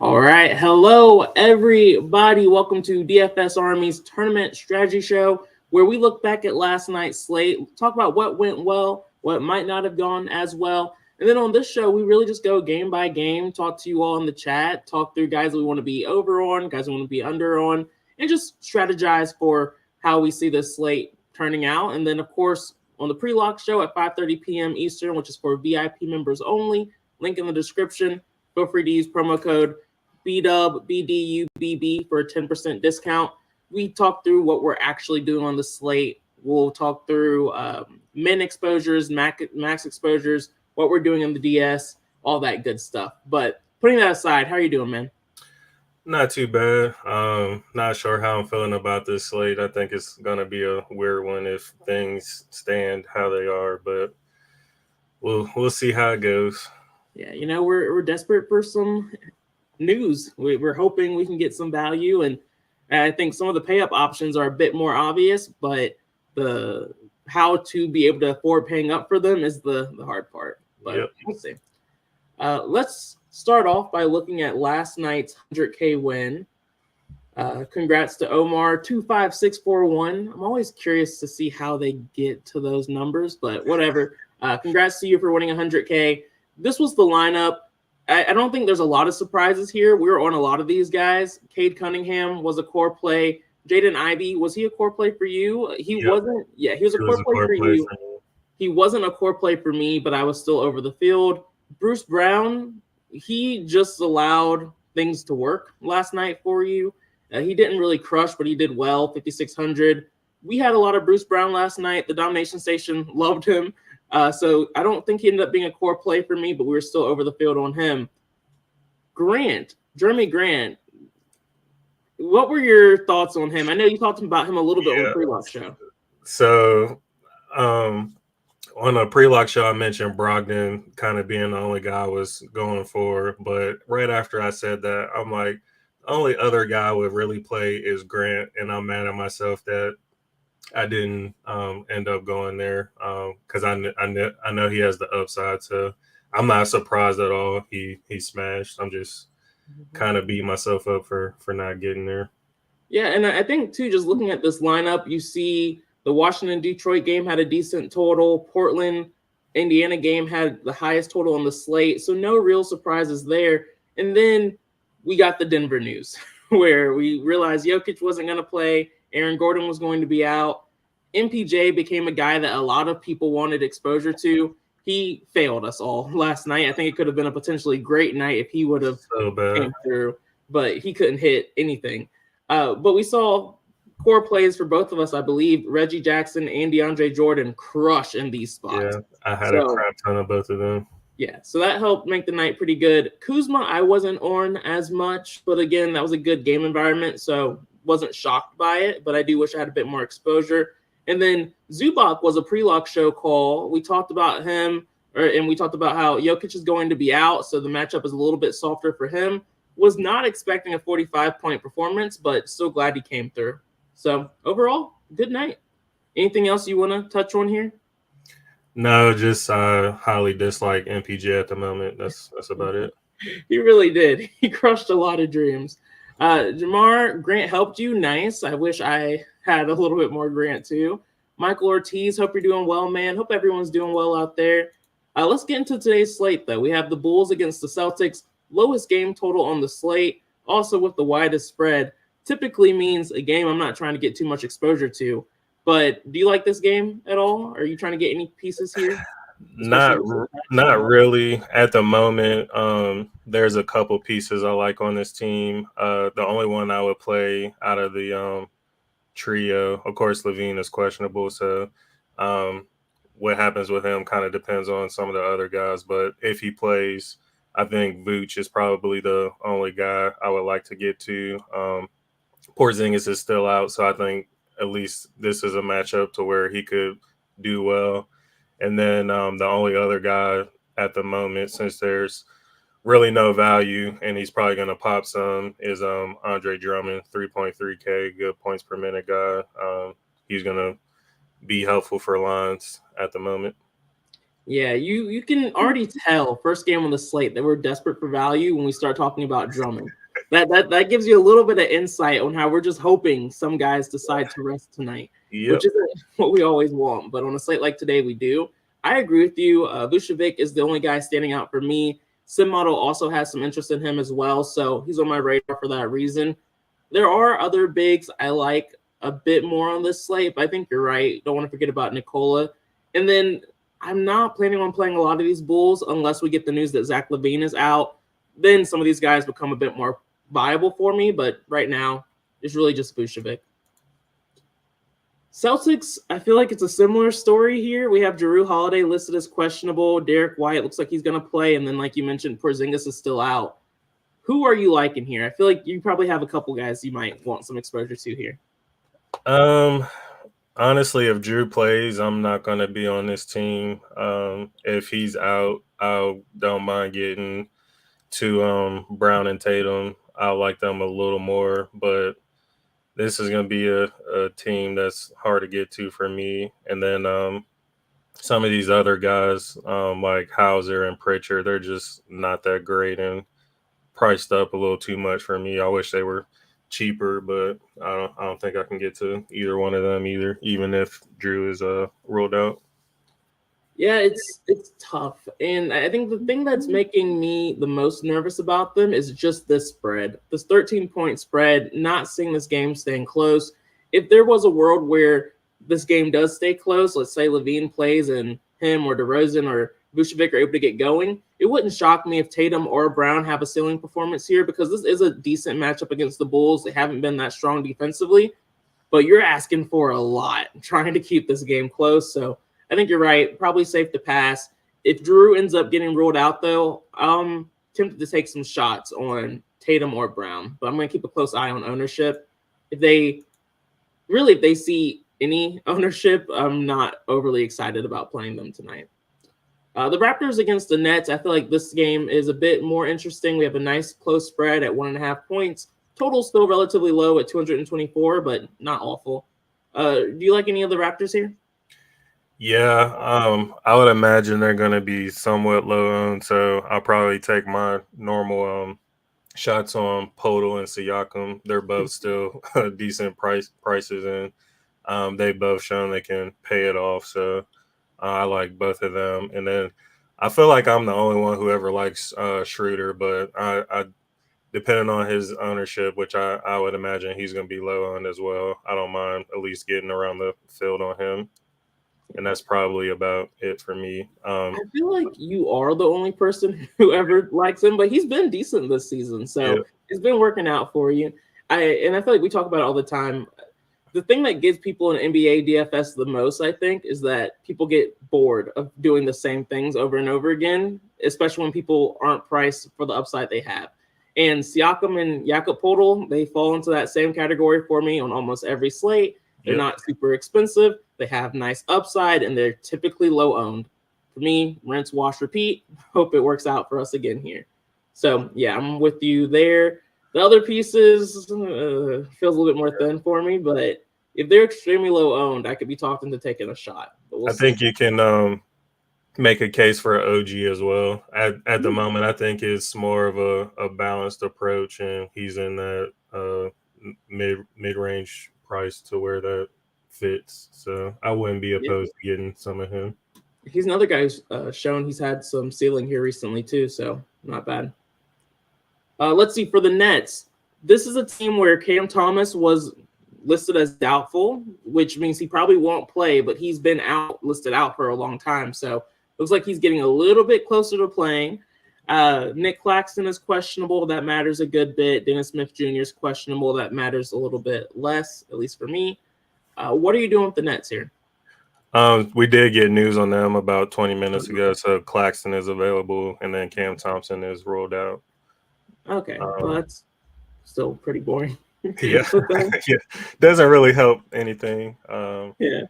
All right. Hello, everybody. Welcome to DFS Army's Tournament Strategy Show, where we look back at last night's slate, talk about what went well, what might not have gone as well. And then on this show, we really just go game by game, talk to you all in the chat, talk through guys we want to be over on, guys we want to be under on, and just strategize for how we see this slate turning out. And then, of course, on the pre-lock show at 5:30 p.m. Eastern, which is for VIP members only, link in the description. Feel free to use promo code BDUBB for a 10% discount. We talk through what we're actually doing on the slate. We'll talk through min exposures, max exposures, what we're doing in the DS, all that good stuff. But putting that aside, how are you doing, man? Not too bad. Not sure how I'm feeling about this slate. I think it's going to be a weird one if things stand how they are, but we'll see how it goes. Yeah, we're desperate for some news. We're hoping we can get some value, and I think some of the pay-up options are a bit more obvious, but the how to be able to afford paying up for them is the hard part. But We'll see. Let's start off by looking at last night's 100K win. Congrats to Omar, 25641. I'm always curious to see how they get to those numbers, but whatever. Congrats to you for winning 100K. This was the lineup. I don't think there's a lot of surprises here. We were on a lot of these guys. Cade Cunningham was a core play. Jaden Ivey, was he a core play for you? He wasn't. Yeah, he was a core play for you. He wasn't a core play for me, but I was still over the field. Bruce Brown, he just allowed things to work last night for you. He didn't really crush, but he did well, 5,600. We had a lot of Bruce Brown last night. The Domination Station loved him. So I don't think he ended up being a core play for me, but we were still over the field on him. Jeremy Grant, what were your thoughts on him? I know you talked about him a little bit on the pre-lock show. So on a pre-lock show, I mentioned Brogdon kind of being the only guy I was going for. But right after I said that, I'm like, the only other guy I would really play is Grant. And I'm mad at myself that I didn't end up going there because I know he has the upside. So I'm not surprised at all. He smashed. I'm just kind of beating myself up for not getting there. Yeah, and I think too, just looking at this lineup, you see the Washington-Detroit game had a decent total. Portland-Indiana game had the highest total on the slate. So no real surprises there. And then we got the Denver news where we realized Jokic wasn't going to play. Aaron Gordon was going to be out. MPJ became a guy that a lot of people wanted exposure to. He failed us all last night. I think it could have been a potentially great night if he would have came through, but he couldn't hit anything. But we saw core plays for both of us, I believe. Reggie Jackson and DeAndre Jordan crush in these spots. Yeah, I had a crap ton of both of them. Yeah, so that helped make the night pretty good. Kuzma, I wasn't on as much, but again, that was a good game environment, so wasn't shocked by it, but I do wish I had a bit more exposure. And then Zubac was a pre-lock show call. We talked about him, and we talked about how Jokic is going to be out, so the matchup is a little bit softer for him. Was not expecting a 45-point performance, but still glad he came through. So overall, good night. Anything else you want to touch on here? No, just highly dislike MPJ at the moment. That's about it. He really did. He crushed a lot of dreams. Jamar, Grant helped you. Nice. I wish I had a little bit more Grant too. Michael Ortiz, hope you're doing well, man. Hope everyone's doing well out there. Let's get into today's slate, though. We have the Bulls against the Celtics. Lowest game total on the slate, also with the widest spread. Typically means a game I'm not trying to get too much exposure to. But do you like this game at all? Are you trying to get any pieces here? Not really at the moment. There's a couple pieces I like on this team. The only one I would play out of the trio, of course, Levine is questionable. So what happens with him kind of depends on some of the other guys. But if he plays, I think Vooch is probably the only guy I would like to get to. Porzingis is still out, so I think at least this is a matchup to where he could do well. And then the only other guy at the moment, since there's really no value and he's probably going to pop some, is Andre Drummond, 3.3K, good points per minute guy. He's going to be helpful for lines at the moment. Yeah, you can already tell first game on the slate that we're desperate for value when we start talking about Drummond. That gives you a little bit of insight on how we're just hoping some guys decide to rest tonight, Yep. which isn't what we always want. But on a slate like today, we do. I agree with you. Vucevic is the only guy standing out for me. Sim Model also has some interest in him as well, so he's on my radar for that reason. There are other bigs I like a bit more on this slate, but I think you're right. Don't want to forget about Nikola. And then I'm not planning on playing a lot of these Bulls unless we get the news that Zach LaVine is out. Then some of these guys become a bit more viable for me, but right now it's really just Vucevic. Celtics, I feel like it's a similar story here. We have Jrue Holiday listed as questionable. Derek White looks like he's going to play. And then, like you mentioned, Porzingis is still out. Who are you liking here? I feel like you probably have a couple guys you might want some exposure to here. Honestly, if Drew plays, I'm not going to be on this team. If he's out, I don't mind getting to Brown and Tatum. I like them a little more, but this is going to be a team that's hard to get to for me. And then some of these other guys like Hauser and Pritchard, they're just not that great and priced up a little too much for me. I wish they were cheaper, but I don't think I can get to either one of them either, even if Drew is ruled out. Yeah, it's tough. And I think the thing that's making me the most nervous about them is just this spread. This 13-point spread, not seeing this game staying close. If there was a world where this game does stay close, let's say LaVine plays and him or DeRozan or Vucevic are able to get going, it wouldn't shock me if Tatum or Brown have a ceiling performance here because this is a decent matchup against the Bulls. They haven't been that strong defensively, but you're asking for a lot trying to keep this game close. So I think you're right. Probably safe to pass. If Drew ends up getting ruled out, though, I'm tempted to take some shots on Tatum or Brown, but I'm going to keep a close eye on ownership. If they see any ownership, I'm not overly excited about playing them tonight. The Raptors against the Nets, I feel like this game is a bit more interesting. We have a nice close spread at 1.5 points. Total still relatively low at 224, but not awful. Do you like any of the Raptors here? Yeah, I would imagine they're going to be somewhat low owned, so I'll probably take my normal shots on Podol and Siakam. They're both still decent prices, and they both shown they can pay it off. So I like both of them. And then I feel like I'm the only one who ever likes Schroeder, but I depending on his ownership, which I would imagine he's going to be low on as well, I don't mind at least getting around the field on him. And that's probably about it for me. I feel like you are the only person who ever likes him, but he's been decent this season. So It's been working out for you. I feel like we talk about it all the time. The thing that gives people in NBA DFS the most, I think, is that people get bored of doing the same things over and over again, especially when people aren't priced for the upside they have. And Siakam and Jakob Poeltl, they fall into that same category for me on almost every slate. They're not super expensive. They have nice upside, and they're typically low owned. For me, rinse, wash, repeat. Hope it works out for us again here. So, yeah, I'm with you there. The other pieces feels a little bit more thin for me, but if they're extremely low owned, I could be talking to taking a shot. But I think you can make a case for an OG as well. At the moment, I think it's more of a balanced approach, and he's in that mid range price to where that fits. So I wouldn't be opposed to getting some of him. He's another guy who's shown he's had some ceiling here recently too, so not bad. Let's see, for the Nets, this is a team where Cam Thomas was listed as doubtful, which means he probably won't play, but he's been listed out for a long time. So looks like he's getting a little bit closer to playing. Nick Claxton is questionable. That matters a good bit. Dennis Smith Jr. is questionable. That matters a little bit less, at least for me. What are you doing with the Nets here? We did get news on them about 20 minutes ago. So Claxton is available, and then Cam Thompson is ruled out. Okay, well, that's still pretty boring. Yeah. Doesn't really help anything. Yeah.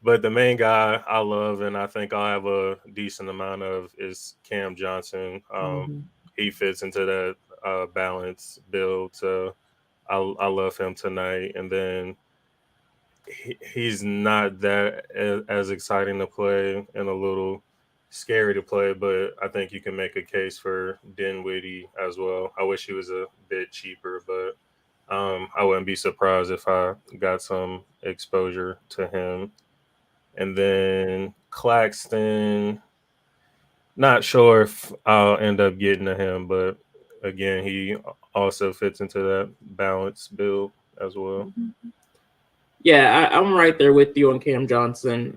But the main guy I love, and I think I'll have a decent amount of, is Cam Johnson. He fits into that balance build, so I love him tonight. And then he's not that as exciting to play in a little scary to play, but I think you can make a case for Dinwiddie as well. I wish he was a bit cheaper, but I wouldn't be surprised if I got some exposure to him. And then Claxton, not sure if I'll end up getting to him, but again, he also fits into that balance build as well. Yeah, I'm right there with you on Cam Johnson.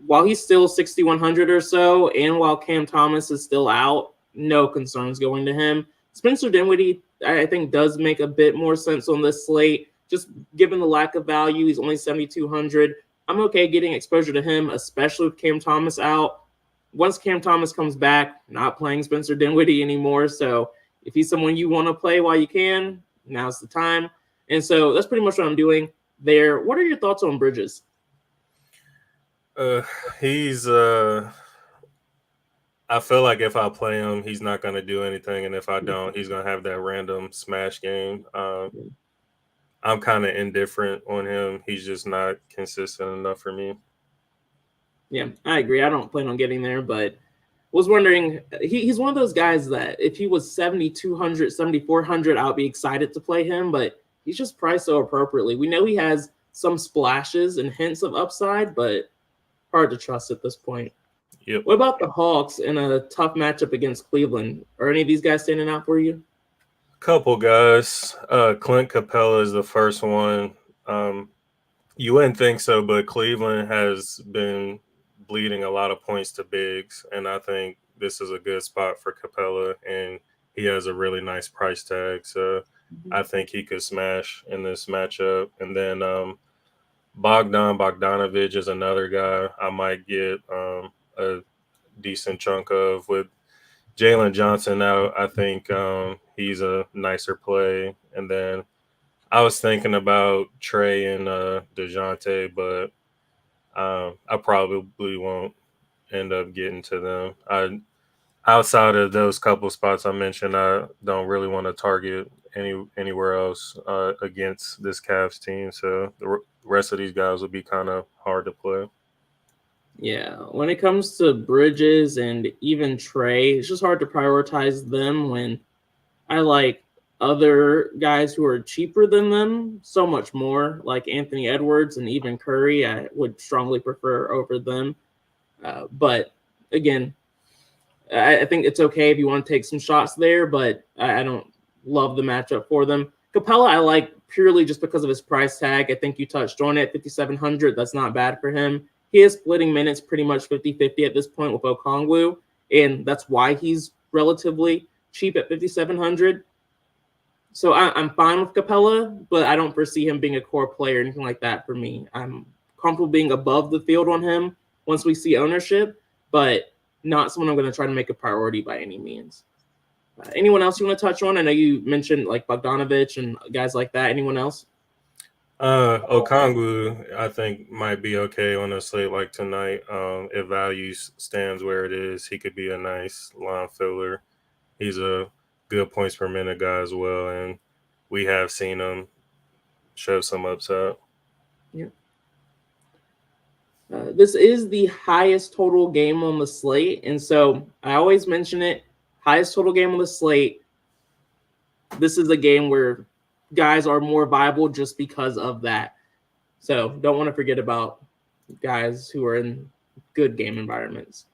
While he's still 6,100 or so, and while Cam Thomas is still out, no concerns going to him. Spencer Dinwiddie, I think, does make a bit more sense on this slate. Just given the lack of value, he's only 7,200. I'm okay getting exposure to him, especially with Cam Thomas out. Once Cam Thomas comes back, not playing Spencer Dinwiddie anymore. So if he's someone you want to play while you can, now's the time. And so that's pretty much what I'm doing there. What are your thoughts on Bridges? He's I feel like if I play him, he's not going to do anything, and if I don't, he's going to have that random smash game. I'm kind of indifferent on him. He's just not consistent enough for me. Yeah, I agree. I don't plan on getting there, but was wondering, he's one of those guys that if he was 7,200, 7,400, I would be excited to play him, but he's just priced so appropriately. We know he has some splashes and hints of upside, but hard to trust at this point. Yep. What about the Hawks in a tough matchup against Cleveland? Are any of these guys standing out for you? Couple guys. Clint Capella is the first one. You wouldn't think so, but Cleveland has been bleeding a lot of points to bigs, and I think this is a good spot for Capella, and he has a really nice price tag, so I think he could smash in this matchup. And then Bogdanovich is another guy I might get a decent chunk of. With Jalen Johnson out, I think he's a nicer play. And then I was thinking about Trey and DeJounte, but I probably won't end up getting to them. Outside of those couple spots I mentioned, I don't really want to target anywhere else against this Cavs team. So the rest of these guys will be kind of hard to play. Yeah, when it comes to Bridges and even Trey, it's just hard to prioritize them when I like other guys who are cheaper than them so much more, like Anthony Edwards and even Curry. I would strongly prefer over them. But again, I think it's okay if you want to take some shots there, but I don't love the matchup for them. Capella, I like purely just because of his price tag. I think you touched on it, 5,700. That's not bad for him. He is splitting minutes pretty much 50-50 at this point with Okongwu, and that's why he's relatively cheap at 5,700. So I'm fine with Capella, but I don't foresee him being a core player or anything like that for me. I'm comfortable being above the field on him once we see ownership, but not someone I'm going to try to make a priority by any means. Anyone else you want to touch on? I know you mentioned like Bogdanovich and guys like that. Anyone else? Okongwu, I think, might be okay on a slate like tonight. If value stands where it is, he could be a nice line filler. He's a good points per minute guy as well, and we have seen him show some upside. Yeah. This is the highest total game on the slate, and so I always mention it. Highest total game on the slate. This is a game where guys are more viable just because of that. So don't want to forget about guys who are in good game environments.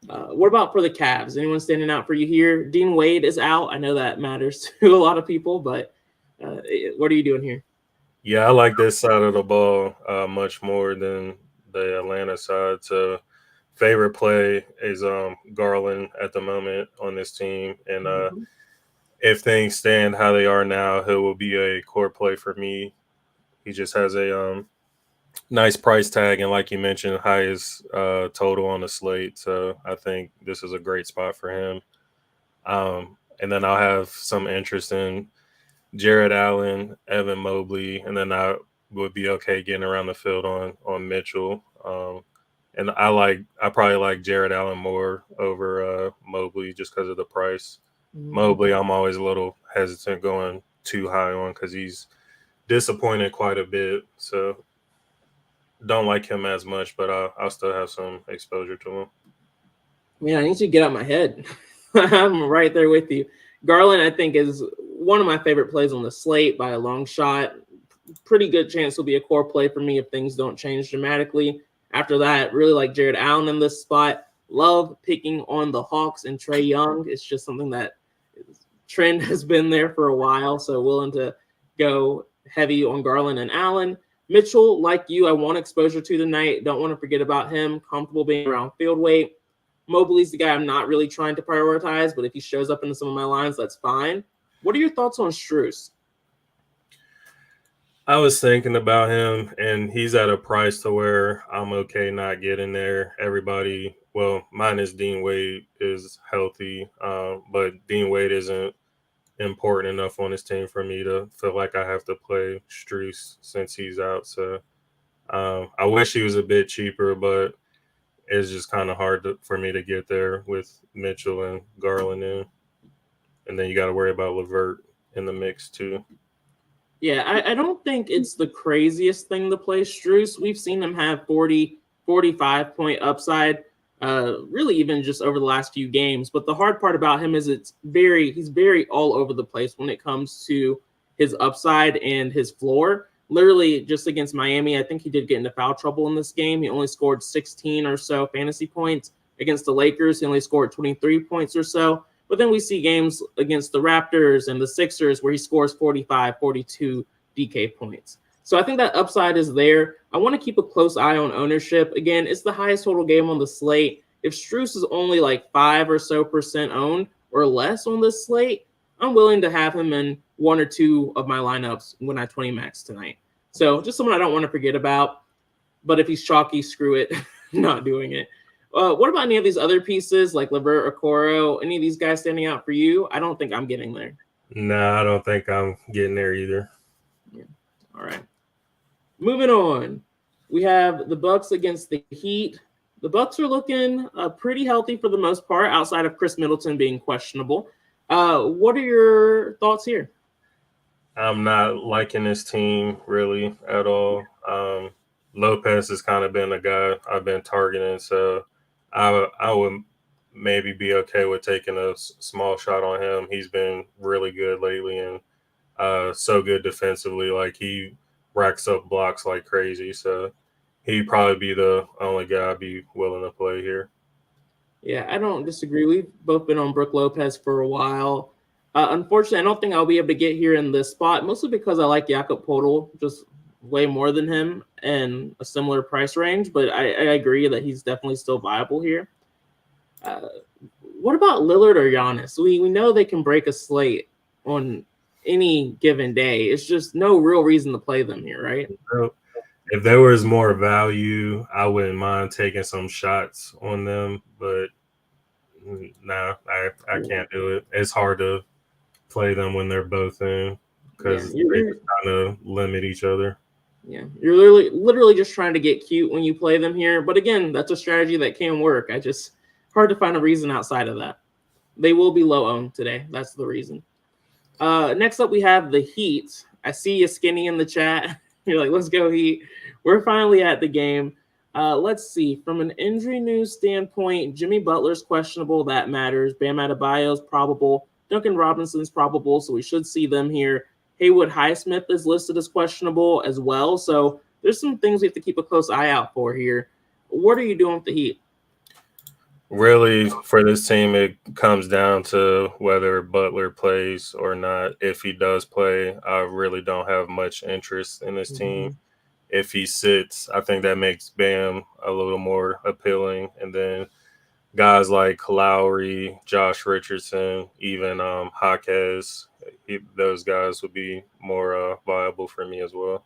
What about for the Cavs? Anyone standing out for you here? Dean Wade is out. I know that matters to a lot of people, but what are you doing here? Yeah, I like this side of the ball much more than the Atlanta side. So favorite play is Garland at the moment on this team. And if things stand how they are now, he will be a core play for me. He just has a nice price tag, and like you mentioned, highest total on the slate. So I think this is a great spot for him. And then I'll have some interest in Jared Allen, Evan Mobley, and then I would be okay getting around the field on Mitchell. And I probably like Jared Allen more over Mobley just because of the price. Mobley, I'm always a little hesitant going too high on because he's disappointed quite a bit. So don't like him as much, but I'll still have some exposure to him. Man, I need to get out my head. I'm right there with you. Garland, I think, is one of my favorite plays on the slate by a long shot. Pretty good chance will be a core play for me if things don't change dramatically. After that, really like Jared Allen in this spot. Love picking on the Hawks and Trae Young. It's just something that trend has been there for a while, so willing to go heavy on Garland and Allen. Mitchell, like you, I want exposure to tonight. Don't want to forget about him. Comfortable being around field weight. Mobley's the guy I'm not really trying to prioritize, but if he shows up into some of my lines, that's fine. What are your thoughts on Strus? I was thinking about him, and he's at a price to where I'm okay not getting there. Everybody, well, minus Dean Wade, is healthy, but Dean Wade isn't important enough on his team for me to feel like I have to play Strus since he's out. So I wish he was a bit cheaper, but it's just kind of hard for me to get there with Mitchell and Garland in. And then you got to worry about LeVert in the mix too. Yeah, I don't think it's the craziest thing to play Strus. We've seen him have 40, 45-point upside, really even just over the last few games. But the hard part about him is he's very all over the place when it comes to his upside and his floor. Literally just against Miami, I think he did get into foul trouble in this game. He only scored 16 or so fantasy points. Against the Lakers, he only scored 23 points or so. But then we see games against the Raptors and the Sixers where he scores 45, 42 DK points. So I think that upside is there. I want to keep a close eye on ownership. Again, it's the highest total game on the slate. If Strus is only like 5% or so owned or less on this slate, I'm willing to have him in one or two of my lineups when I 20 max tonight. So just someone I don't want to forget about. But if he's chalky, screw it. Not doing it. What about any of these other pieces like LeVert or Okoro? Any of these guys standing out for you? I don't think I'm getting there. No, I don't think I'm getting there either. Yeah. All right. Moving on. We have the Bucks against the Heat. The Bucks are looking pretty healthy for the most part, outside of Chris Middleton being questionable. What are your thoughts here? I'm not liking this team really at all. Lopez has kind of been a guy I've been targeting, so I would maybe be okay with taking a small shot on him. He's been really good lately and so good defensively. Like, he racks up blocks like crazy, so he'd probably be the only guy I'd be willing to play here. Yeah, I don't disagree. We've both been on Brook Lopez for a while. Unfortunately, I don't think I'll be able to get here in this spot, mostly because I like Jakob Poeltl just way more than him and a similar price range, but I agree that he's definitely still viable here. What about Lillard or Giannis? We know they can break a slate on any given day. It's just no real reason to play them here, right? If there was more value, I wouldn't mind taking some shots on them, but no, I can't do it. It's hard to play them when they're both in because they kind of limit each other. Yeah, you're literally just trying to get cute when you play them here. But again, that's a strategy that can work. Hard to find a reason outside of that. They will be low owned today. That's the reason. Next up, we have the Heat. I see you skinny in the chat. You're like, let's go Heat. We're finally at the game. Let's see. From an injury news standpoint, Jimmy Butler's questionable. That matters. Bam Adebayo's probable. Duncan Robinson's probable, so we should see them here. Haywood Highsmith is listed as questionable as well. So there's some things we have to keep a close eye out for here. What are you doing with the Heat? Really, for this team, it comes down to whether Butler plays or not. If he does play, I really don't have much interest in this team. If he sits, I think that makes Bam a little more appealing. And then guys like Lowry, Josh Richardson, even Jaquez, those guys would be more viable for me as well.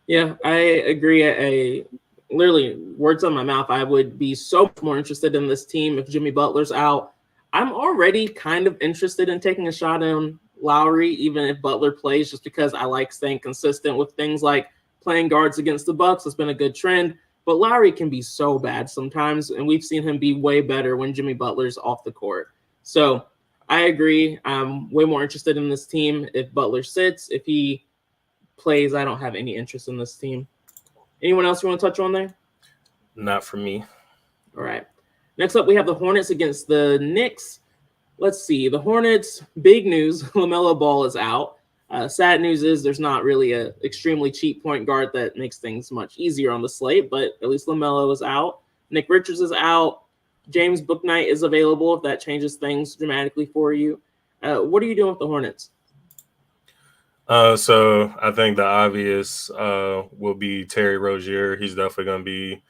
Yeah, I agree. Literally, words on my mouth, I would be so much more interested in this team if Jimmy Butler's out. I'm already kind of interested in taking a shot on Lowry, even if Butler plays, just because I like staying consistent with things like playing guards against the Bucks. It's been a good trend. But Lowry can be so bad sometimes, and we've seen him be way better when Jimmy Butler's off the court. So I agree. I'm way more interested in this team if Butler sits. If he plays, I don't have any interest in this team. Anyone else you want to touch on there? Not for me. All right. Next up, we have the Hornets against the Knicks. Let's see. The Hornets, big news, LaMelo Ball is out. Sad news is there's not really an extremely cheap point guard that makes things much easier on the slate, but at least LaMelo is out. Nick Richards is out. James Bouknight is available if that changes things dramatically for you. What are you doing with the Hornets? So I think the obvious will be Terry Rozier. He's definitely going to be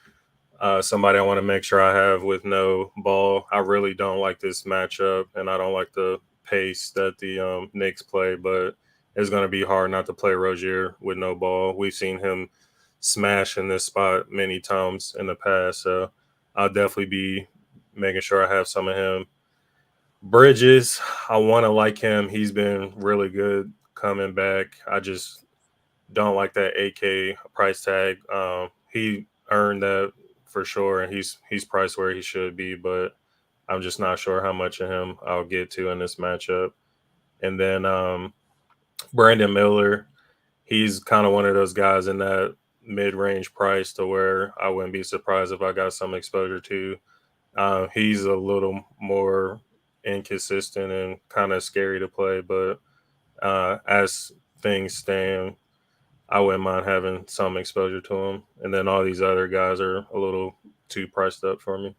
somebody I want to make sure I have with no Ball. I really don't like this matchup, and I don't like the pace that the Knicks play, but it's going to be hard not to play Rozier with no Ball. We've seen him smash in this spot many times in the past, so I'll definitely be making sure I have some of him. Bridges, I want to like him. He's been really good coming back. I just don't like that 8K price tag. He earned that for sure, and he's priced where he should be, but I'm just not sure how much of him I'll get to in this matchup. And then Brandon Miller, he's kind of one of those guys in that mid-range price to where I wouldn't be surprised if I got some exposure to. He's a little more inconsistent and kind of scary to play, but as things stand, I wouldn't mind having some exposure to him. And then all these other guys are a little too priced up for me.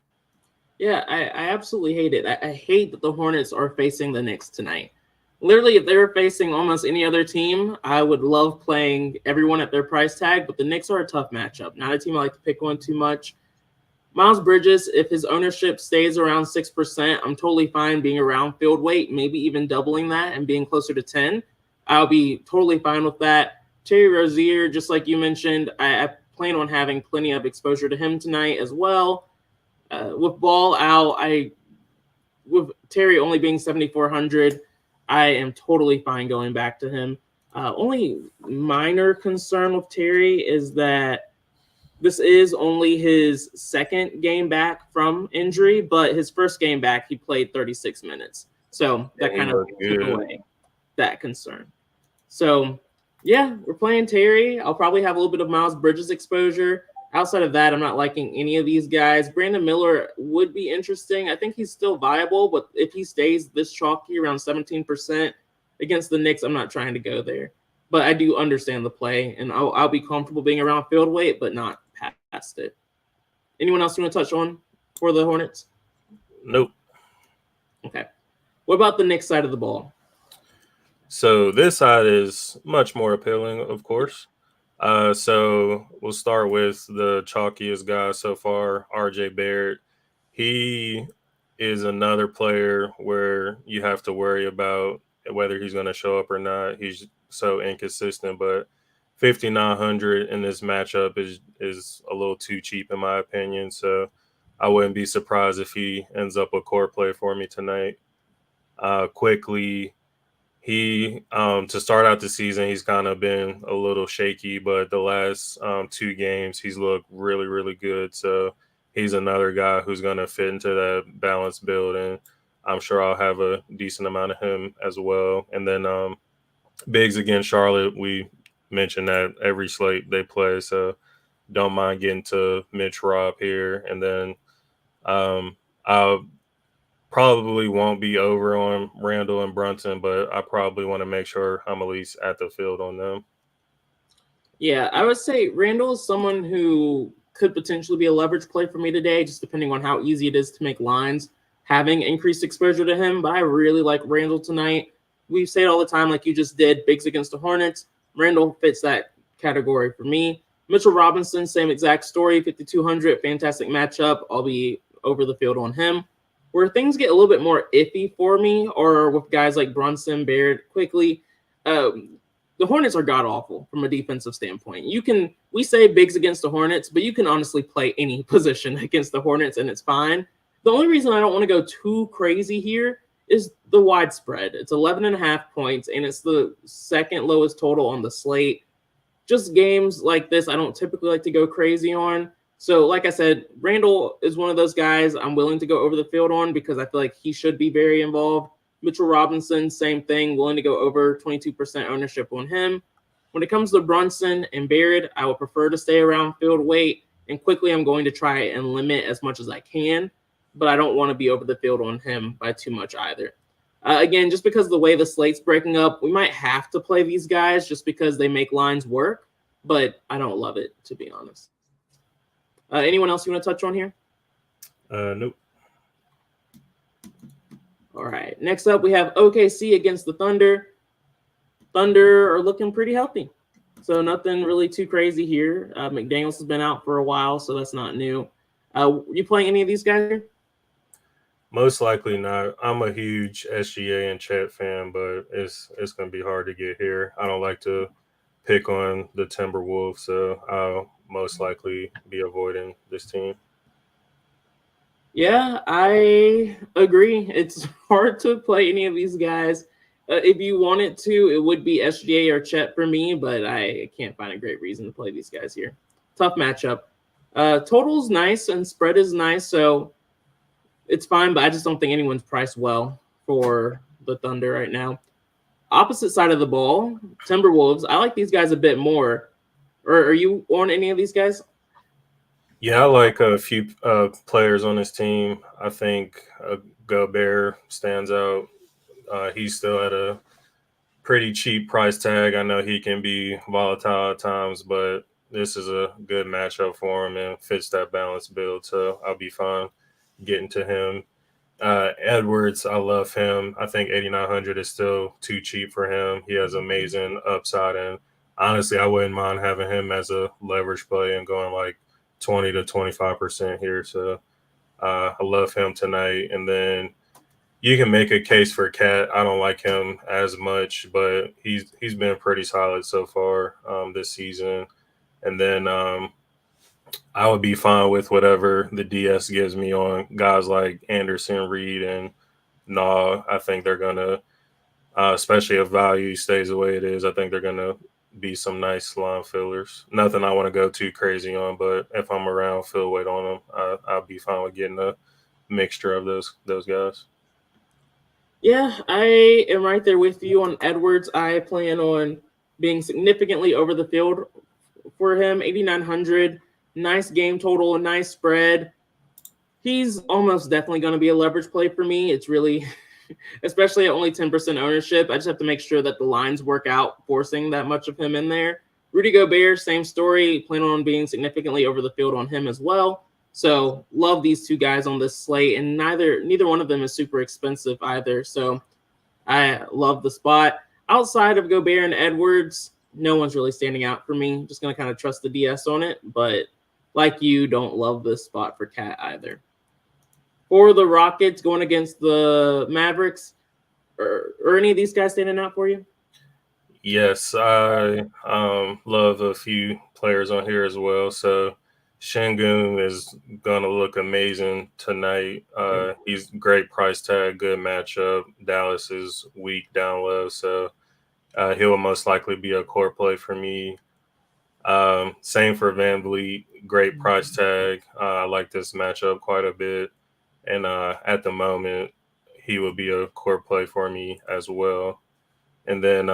Yeah, I absolutely hate it. I hate that the Hornets are facing the Knicks tonight. Literally, if they were facing almost any other team, I would love playing everyone at their price tag, but the Knicks are a tough matchup. Not a team I like to pick on too much. Miles Bridges, if his ownership stays around 6%, I'm totally fine being around field weight, maybe even doubling that and being closer to 10. I'll be totally fine with that. Terry Rozier, just like you mentioned, I plan on having plenty of exposure to him tonight as well. With Ball out, with Terry only being 7,400, I am totally fine going back to him. Only minor concern with Terry is that this is only his second game back from injury, but his first game back, he played 36 minutes. So that kind of took away that concern. So, yeah, we're playing Terry. I'll probably have a little bit of Miles Bridges exposure. Outside of that, I'm not liking any of these guys. Brandon Miller would be interesting. I think he's still viable, but if he stays this chalky around 17% against the Knicks, I'm not trying to go there. But I do understand the play, and I'll be comfortable being around field weight, but not past it. Anyone else you want to touch on for the Hornets? Nope. Okay. What about the Knicks side of the ball? So this side is much more appealing, of course. So we'll start with the chalkiest guy so far, RJ Barrett. He is another player where you have to worry about whether he's going to show up or not. He's so inconsistent, but 5,900 in this matchup is a little too cheap in my opinion. So I wouldn't be surprised if he ends up a core play for me tonight. Quickly, he to start out the season, he's kind of been a little shaky, but the last 2 games, he's looked really, really good. So he's another guy who's going to fit into that balanced build, and I'm sure I'll have a decent amount of him as well. And then bigs against Charlotte, we mentioned that every slate they play, so don't mind getting to Mitch Robb here. And then I probably won't be over on Randall and Brunson, but I probably want to make sure I'm at least at the field on them. Yeah, I would say Randall is someone who could potentially be a leverage play for me today, just depending on how easy it is to make lines, having increased exposure to him. But I really like Randall tonight. We say it all the time, like you just did, bigs against the Hornets. Randall fits that category for me. Mitchell Robinson, same exact story, 5,200, fantastic matchup. I'll be over the field on him. Where things get a little bit more iffy for me or with guys like Brunson, Barrett, quickly, the Hornets are god-awful from a defensive standpoint. We say bigs against the Hornets, but you can honestly play any position against the Hornets, and it's fine. The only reason I don't want to go too crazy here is the widespread. It's 11.5 points, and it's the second lowest total on the slate. Just games like this, I don't typically like to go crazy on. So, like I said, Randall is one of those guys I'm willing to go over the field on because I feel like he should be very involved. Mitchell Robinson, same thing, willing to go over 22% ownership on him. When it comes to Brunson and Barrett, I would prefer to stay around field weight, and quickly I'm going to try and limit as much as I can, but I don't want to be over the field on him by too much either. Again, just because of the way the slate's breaking up, we might have to play these guys just because they make lines work, but I don't love it, to be honest. Anyone else you want to touch on here? Nope. All right. Next up, we have OKC against the Thunder. Thunder are looking pretty healthy, so nothing really too crazy here. McDaniels has been out for a while, so that's not new. You playing any of these guys here? Most likely not. I'm a huge SGA and Chet fan, but it's going to be hard to get here. I don't like to pick on the Timberwolves, so I'll most likely be avoiding this team. Yeah, I agree. It's hard to play any of these guys. If you wanted to, it would be SGA or Chet for me, but I can't find a great reason to play these guys here. Tough matchup. Total's nice and spread is nice, so it's fine, but I just don't think anyone's priced well for the Thunder right now. Opposite side of the ball, Timberwolves. I like these guys a bit more. Or are you on any of these guys? Yeah, I like a few players on this team. I think Gobert stands out. He's still at a pretty cheap price tag. I know he can be volatile at times, but this is a good matchup for him and fits that balanced build, so I'll be fine getting to him. Edwards, I love him. I think 8,900 is still too cheap for him. He has amazing upside, and honestly, I wouldn't mind having him as a leverage play and going like 20 to 25% here. So I love him tonight. And then you can make a case for Cat. I don't like him as much, but he's been pretty solid so far this season. And then I would be fine with whatever the DS gives me on guys like Anderson, Reed, and Nah. I think they're going to, especially if value stays the way it is, I think they're going to be some nice line fillers. Nothing I want to go too crazy on, but if I'm around fill weight on them, I'll be fine with getting a mixture of those guys. Yeah, I am right there with you on Edwards. I plan on being significantly over the field for him. 8,900, nice game total, nice spread. He's almost definitely going to be a leverage play for me. It's really, especially at only 10% ownership, I just have to make sure that the lines work out, forcing that much of him in there. Rudy Gobert, same story. Plan on being significantly over the field on him as well. So love these two guys on this slate, and neither one of them is super expensive either. So I love the spot. Outside of Gobert and Edwards, no one's really standing out for me. Just going to kind of trust the DS on it, but like you, don't love this spot for Cat either. For the Rockets going against the Mavericks, are any of these guys standing out for you? Yes, I love a few players on here as well. So Şengün is going to look amazing tonight. He's great price tag, good matchup. Dallas is weak down low, so he'll most likely be a core play for me. Same for Van Vliet, great price tag. I like this matchup quite a bit. And at the moment, he would be a core play for me as well. And then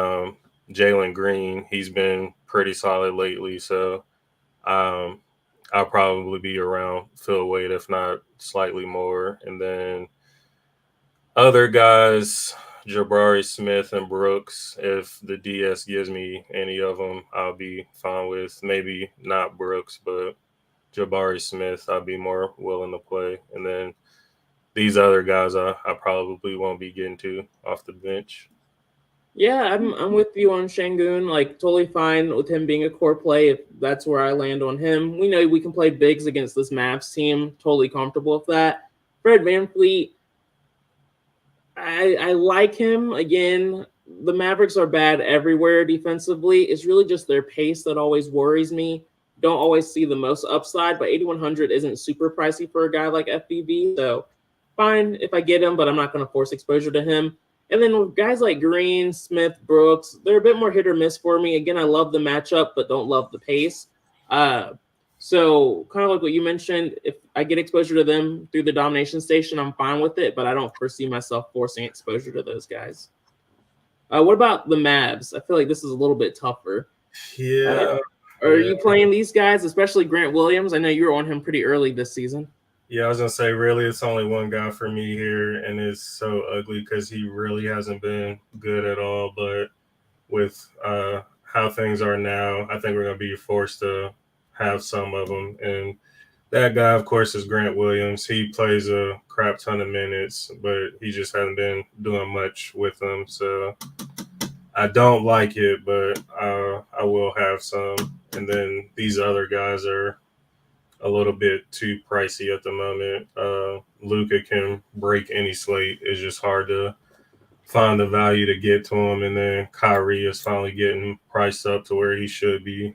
Jalen Green, he's been pretty solid lately, so I'll probably be around fill weight, if not slightly more. And then other guys, Jabari Smith and Brooks, if the DS gives me any of them, I'll be fine with. Maybe not Brooks, but Jabari Smith, I'll be more willing to play. And then these other guys I probably won't be getting to off the bench. Yeah, I'm with you on Şengün. Like, totally fine with him being a core play if that's where I land on him. We know we can play bigs against this Mavs team. Totally comfortable with that. Fred VanVleet, I like him. Again, the Mavericks are bad everywhere defensively. It's really just their pace that always worries me. Don't always see the most upside, but 8,100 isn't super pricey for a guy like FVV. So fine if I get him, but I'm not going to force exposure to him. And then with guys like Green, Smith, Brooks, they're a bit more hit or miss for me. Again, I love the matchup, but don't love the pace. So kind of like what you mentioned, if I get exposure to them through the domination station, I'm fine with it, but I don't foresee myself forcing exposure to those guys. What about the Mavs? I feel like this is a little bit tougher. Yeah. Are you playing these guys, especially Grant Williams? I know you were on him pretty early this season. Yeah, I was going to say, really, it's only one guy for me here, and it's so ugly because he really hasn't been good at all. But with how things are now, I think we're going to be forced to have some of them. And that guy, of course, is Grant Williams. He plays a crap ton of minutes, but he just hasn't been doing much with them. So I don't like it, but I will have some. And then these other guys are a little bit too pricey at the moment. Luka can break any slate. It's just hard to find the value to get to him. And then Kyrie is finally getting priced up to where he should be.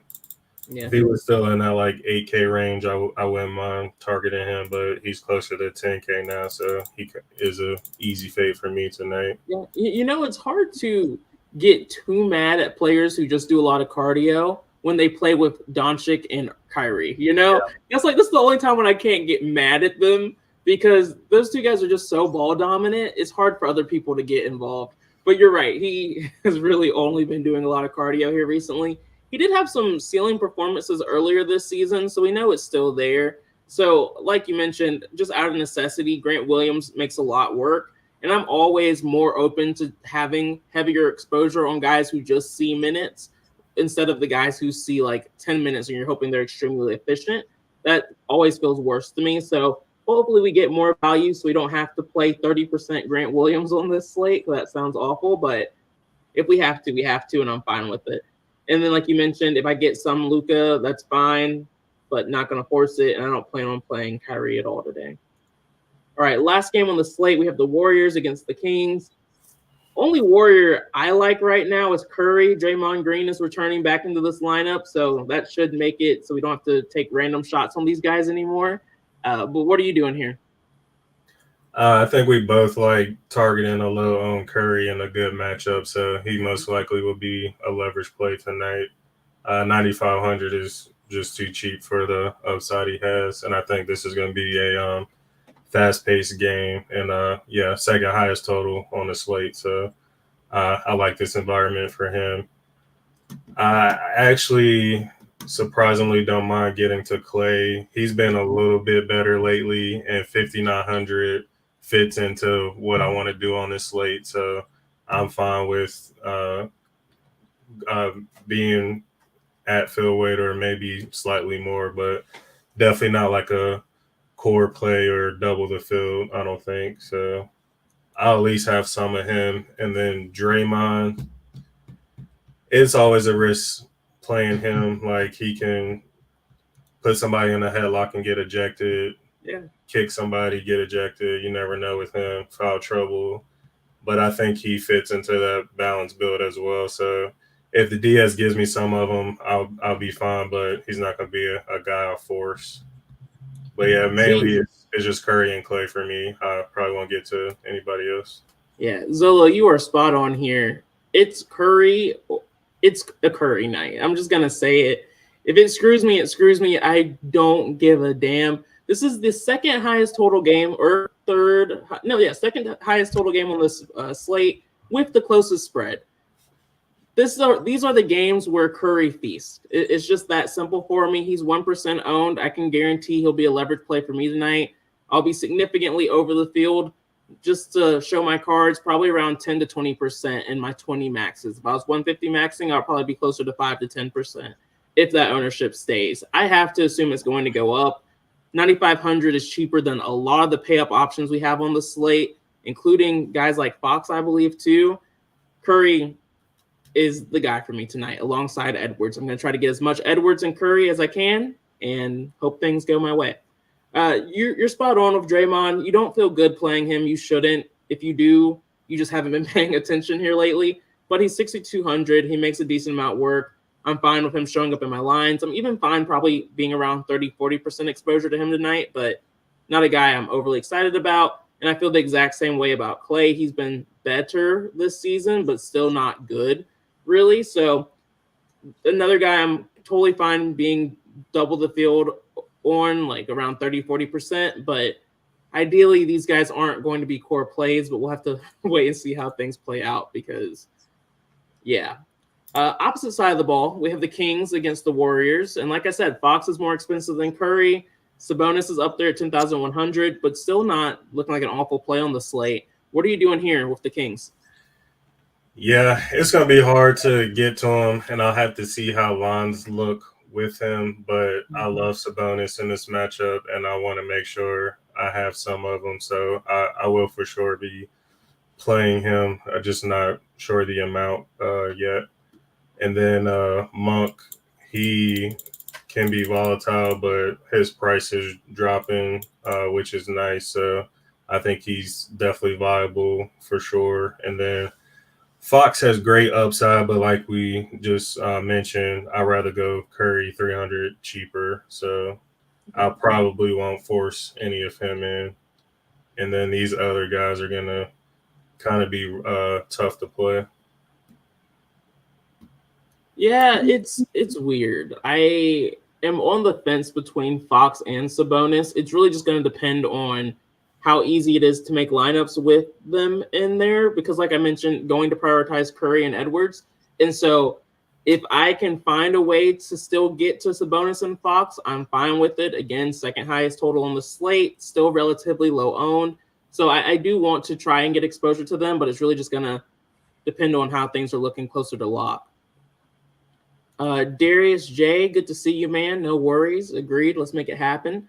Yeah. If he was still in that like 8K range, I wouldn't mind targeting him, but he's closer to 10K now, so he is a easy fade for me tonight. Yeah, it's hard to get too mad at players who just do a lot of cardio when they play with Doncic and Kyrie. It's like this is the only time when I can't get mad at them because those two guys are just so ball dominant. It's hard for other people to get involved. But you're right. He has really only been doing a lot of cardio here recently. He did have some ceiling performances earlier this season, so we know it's still there. So, like you mentioned, just out of necessity, Grant Williams makes a lot work. And I'm always more open to having heavier exposure on guys who just see minutes instead of the guys who see like 10 minutes and you're hoping they're extremely efficient. That always feels worse to me. So hopefully we get more value so we don't have to play 30% Grant Williams on this slate. That sounds awful, but if we have to, we have to, and I'm fine with it. And then, like you mentioned, if I get some Luka, that's fine, but not going to force it. And I don't plan on playing Kyrie at all today. All right, last game on the slate, we have the Warriors against the Kings. Only Warrior I like right now is Curry. Draymond Green is returning back into this lineup, so that should make it so we don't have to take random shots on these guys anymore. But what are you doing here? I think we both like targeting a low on Curry in a good matchup, so he most likely will be a leverage play tonight. 9,500 is just too cheap for the upside he has, and I think this is going to be a fast-paced game and, second highest total on the slate, so I like this environment for him. I actually surprisingly don't mind getting to Clay. He's been a little bit better lately, and 5,900 fits into what I want to do on this slate. So I'm fine with being at fill weight or maybe slightly more, but definitely not like a core play or double the field, I don't think. So I'll at least have some of him. And then Draymond, it's always a risk playing him. Like he can put somebody in a headlock and get ejected. Yeah. Kick somebody, get ejected. You never know with him, foul trouble. But I think he fits into that balance build as well. So if the DS gives me some of them, I'll be fine. But he's not going to be a guy I'll force. But yeah, mainly it's just Curry and Clay for me. I probably won't get to anybody else. Yeah, Zola, you are spot on here. It's Curry. It's a Curry night. I'm just going to say it. If it screws me, it screws me. I don't give a damn. This is the second highest total game or second highest total game on this slate with the closest spread. These are the games where Curry feasts. It's just that simple for me. He's 1% owned. I can guarantee he'll be a leverage play for me tonight. I'll be significantly over the field just to show my cards, probably around 10 to 20% in my 20 maxes. If I was 150 maxing, I'll probably be closer to 5 to 10% if that ownership stays. I have to assume it's going to go up. 9,500 is cheaper than a lot of the pay-up options we have on the slate, including guys like Fox, I believe, too. Curry is the guy for me tonight alongside Edwards. I'm going to try to get as much Edwards and Curry as I can and hope things go my way. You're spot on with Draymond. You don't feel good playing him. You shouldn't. If you do, you just haven't been paying attention here lately. But he's 6,200. He makes a decent amount of work. I'm fine with him showing up in my lines. I'm even fine probably being around 30-40% exposure to him tonight, but not a guy I'm overly excited about. And I feel the exact same way about Clay. He's been better this season, but still not good, really. So another guy I'm totally fine being double the field on, like around 30-40%. But ideally, these guys aren't going to be core plays, but we'll have to wait and see how things play out because, yeah. Opposite side of the ball, we have the Kings against the Warriors. And like I said, Fox is more expensive than Curry. Sabonis is up there at 10,100, but still not looking like an awful play on the slate. What are you doing here with the Kings? Yeah, it's going to be hard to get to him, and I'll have to see how lines look with him. But I love Sabonis in this matchup, and I want to make sure I have some of them. So I will for sure be playing him. I'm just not sure the amount yet. And then Monk, he can be volatile, but his price is dropping, which is nice. So I think he's definitely viable for sure. And then Fox has great upside, but like we just mentioned, I'd rather go Curry 300 cheaper. So I probably won't force any of him in. And then these other guys are going to kind of be tough to play. Yeah, it's weird. I am on the fence between Fox and Sabonis. It's really just going to depend on how easy it is to make lineups with them in there, because like I mentioned, going to prioritize Curry and Edwards. And so if I can find a way to still get to Sabonis and Fox, I'm fine with it. Again, second highest total on the slate, still relatively low owned. So I do want to try and get exposure to them, but it's really just going to depend on how things are looking closer to lock. Darius J, good to see you, man. No worries. Agreed. Let's make it happen.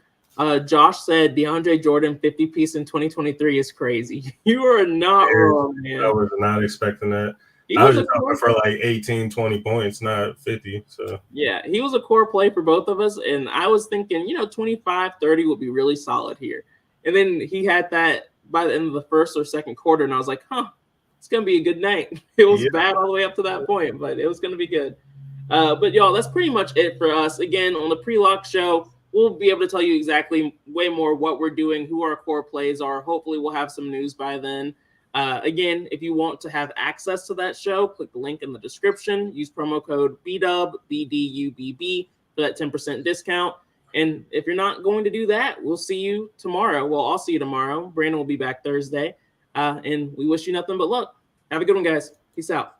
Josh said DeAndre Jordan 50 piece in 2023 is crazy. You are not wrong, man. I was not expecting that. I was just hoping for like 18, 20 points, not 50. So yeah, he was a core play for both of us. And I was thinking, 25, 30 would be really solid here. And then he had that by the end of the first or second quarter. And I was like, it's going to be a good night. It was bad all the way up to that point, but it was going to be good. But y'all, that's pretty much it for us. Again, on the pre-lock show, we'll be able to tell you exactly way more what we're doing, who our core plays are. Hopefully we'll have some news by then. Again, if you want to have access to that show, click the link in the description. Use promo code BDUB, BDUBB for that 10% discount. And if you're not going to do that, we'll see you tomorrow. Well, I'll see you tomorrow. Brandon will be back Thursday. And we wish you nothing but luck. Have a good one, guys. Peace out.